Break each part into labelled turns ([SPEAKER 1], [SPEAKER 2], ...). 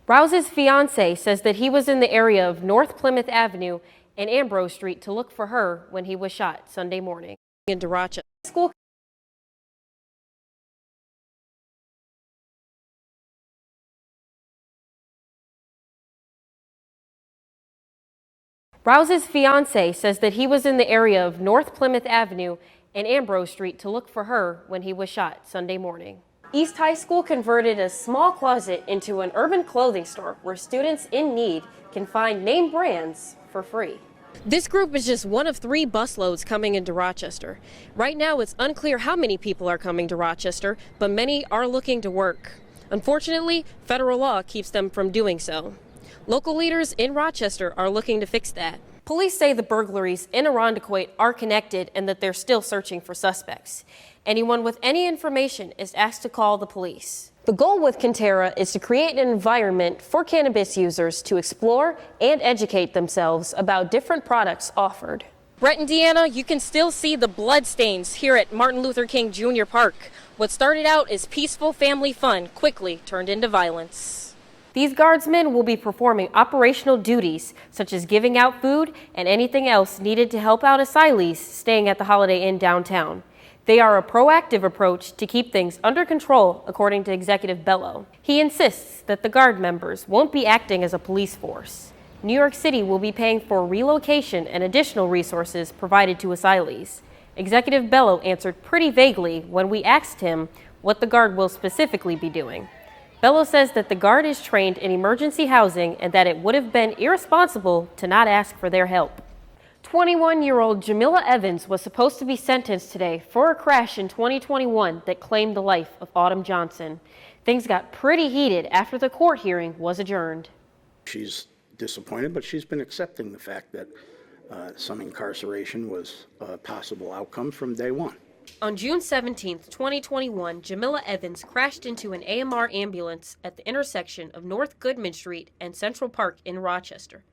[SPEAKER 1] Rouse's fiance says that he was in the area of North Plymouth Avenue and Ambrose Street to look for her when he was shot Sunday morning. Into Rochester School. Rouse's fiance says that he was in the area of North Plymouth Avenue and Ambrose Street to look for her when he was shot Sunday morning. East High School converted a small closet into an urban clothing store where students in need can find name brands for free. This group is just one of 3 busloads coming into Rochester. Right now, it's unclear how many people are coming to Rochester, but many are looking to work. Unfortunately, federal law keeps them from doing so. Local leaders in Rochester are looking to fix that. Police say the burglaries in Irondequoit are connected and that they're still searching for suspects. Anyone with any information is asked to call the police. The goal with Cantera is to create an environment for cannabis users to explore and educate themselves about different products offered. Brett, Indiana, you can still see the bloodstains here at Martin Luther King Jr. Park. What started out as peaceful family fun quickly turned into violence. These guardsmen will be performing operational duties such as giving out food and anything else needed to help out asylees staying at the Holiday Inn downtown. They are a proactive approach to keep things under control, according to Executive Bello. He insists that the Guard members won't be acting as a police force. New York City will be paying for relocation and additional resources provided to asylees. Executive Bello answered pretty vaguely when we asked him what the Guard will specifically be doing. Bello says that the Guard is trained in emergency housing and that it would have been irresponsible to not ask for their help. 21-year-old Jamila Evans was supposed to be sentenced today for a crash in 2021 that claimed the life of Autumn Johnson. Things got pretty heated after the court hearing was adjourned.
[SPEAKER 2] She's disappointed, but she's been accepting the fact that some incarceration was a possible outcome from day one.
[SPEAKER 1] On June 17, 2021, Jamila Evans crashed into an AMR ambulance at the intersection of North Goodman Street and Central Park in Rochester.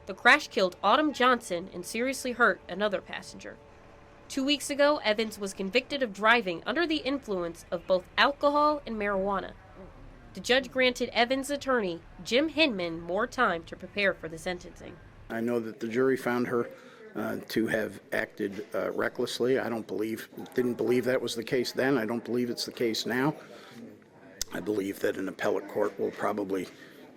[SPEAKER 1] The crash killed Autumn Johnson and seriously hurt another passenger. 2 weeks ago, Evans was convicted of driving under the influence of both alcohol and marijuana. The judge granted Evans' attorney, Jim Hinman, more time to prepare for the sentencing.
[SPEAKER 2] I know that the jury found her to have acted recklessly. Didn't believe that was the case then. I don't believe it's the case now. I believe that an appellate court will probably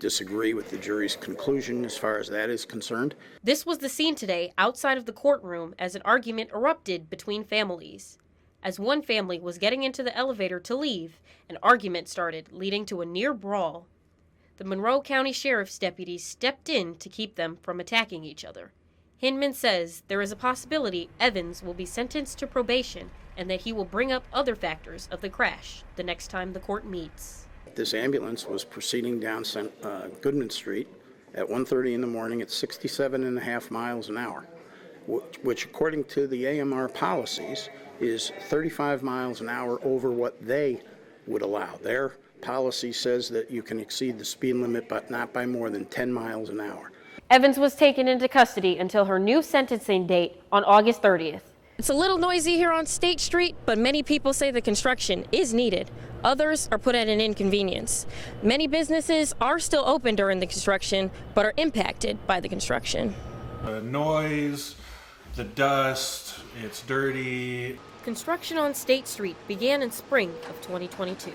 [SPEAKER 2] disagree with the jury's conclusion as far as that is concerned.
[SPEAKER 1] This was the scene today outside of the courtroom as an argument erupted between families. As one family was getting into the elevator to leave, an argument started, leading to a near brawl. The Monroe County Sheriff's deputies stepped in to keep them from attacking each other. Hinman says there is a possibility Evans will be sentenced to probation and that he will bring up other factors of the crash the next time the court meets.
[SPEAKER 2] This ambulance was proceeding down Goodman Street at 1:30 in the morning at 67.5 miles an hour, which according to the AMR policies is 35 miles an hour over what they would allow. Their policy says that you can exceed the speed limit, but not by more than 10 miles an hour.
[SPEAKER 1] Evans was taken into custody until her new sentencing date on August 30th. It's a little noisy here on State Street, but many people say the construction is needed. Others are put at an inconvenience. Many businesses are still open during the construction, but are impacted by the construction.
[SPEAKER 3] The noise, the dust, it's dirty.
[SPEAKER 1] Construction on State Street began in spring of 2022.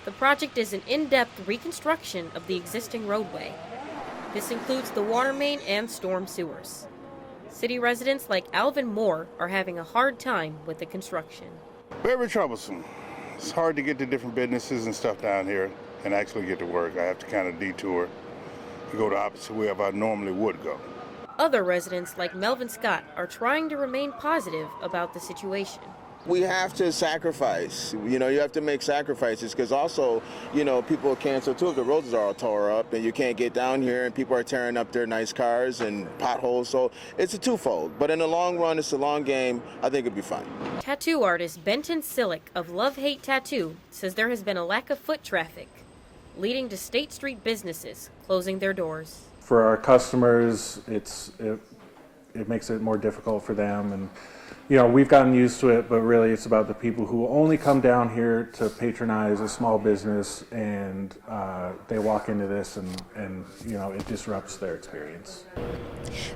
[SPEAKER 1] The project is an in-depth reconstruction of the existing roadway. This includes the water main and storm sewers. City residents like Alvin Moore are having a hard time with the construction.
[SPEAKER 4] Very troublesome. It's hard to get to different businesses and stuff down here and actually get to work. I have to kind of detour and go the opposite way of I normally would go.
[SPEAKER 1] Other residents like Melvin Scott are trying to remain positive about the situation.
[SPEAKER 5] We have to sacrifice. You have to make sacrifices because also, people cancel too if the roads are all tore up and you can't get down here and people are tearing up their nice cars and potholes. So it's a twofold. But in the long run, it's a long game. I think it'll be fine.
[SPEAKER 1] Tattoo artist Benton Sillick of Love Hate Tattoo says there has been a lack of foot traffic, leading to State Street businesses closing their doors.
[SPEAKER 6] For our customers, it makes it more difficult for them, and
[SPEAKER 3] we've gotten used to it, but really it's about the people who only come down here to patronize a small business, and they walk into this and it disrupts their experience.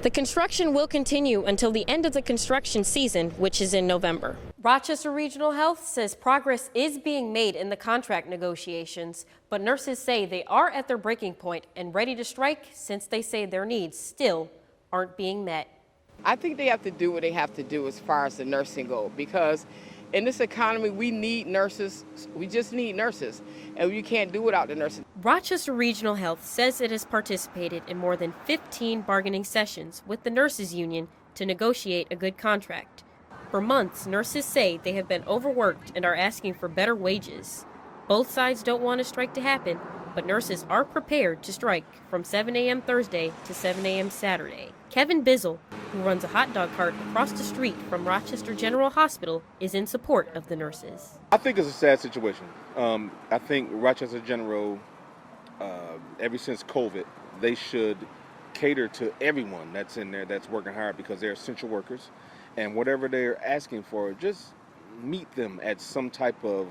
[SPEAKER 1] The construction will continue until the end of the construction season, which is in November. Rochester Regional Health says progress is being made in the contract negotiations, but nurses say they are at their breaking point and ready to strike since they say their needs still aren't being met.
[SPEAKER 6] I think they have to do what they have to do as far as the nursing goes, because in this economy, we need nurses. We just need nurses, and you can't do without the nurses.
[SPEAKER 1] Rochester Regional Health says it has participated in more than 15 bargaining sessions with the nurses union to negotiate a good contract. For months, nurses say they have been overworked and are asking for better wages. Both sides don't want a strike to happen, but nurses are prepared to strike from 7 a.m. Thursday to 7 a.m. Saturday. Kevin Bizzle, who runs a hot dog cart across the street from Rochester General Hospital, is in support of the nurses.
[SPEAKER 7] I think it's a sad situation. I think Rochester General, ever since COVID, they should cater to everyone that's in there that's working hard, because they're essential workers. And whatever they're asking for, just meet them at some type of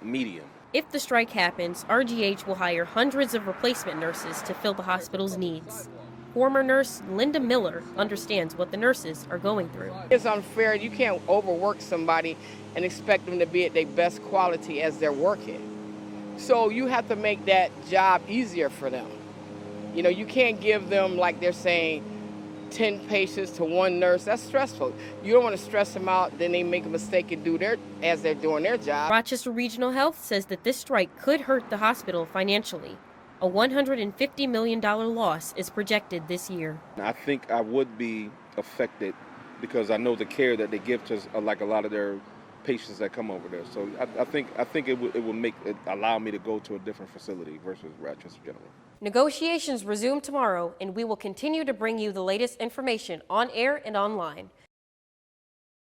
[SPEAKER 7] medium.
[SPEAKER 1] If the strike happens, RGH will hire hundreds of replacement nurses to fill the hospital's needs. Former nurse Linda Miller understands what the nurses are going through.
[SPEAKER 6] It's unfair. You can't overwork somebody and expect them to be at their best quality as they're working. So you have to make that job easier for them. You can't give them, like they're saying, 10 patients to one nurse. That's stressful. You don't want to stress them out, then they make a mistake and do as they're doing their job.
[SPEAKER 1] Rochester Regional Health says that this strike could hurt the hospital financially. A $150 million loss is projected this year.
[SPEAKER 7] I think I would be affected because I know the care that they give to like a lot of their patients that come over there. So I think it will make it allow me to go to a different facility versus Rochester General.
[SPEAKER 1] Negotiations resume tomorrow, and we will continue to bring you the latest information on air and online.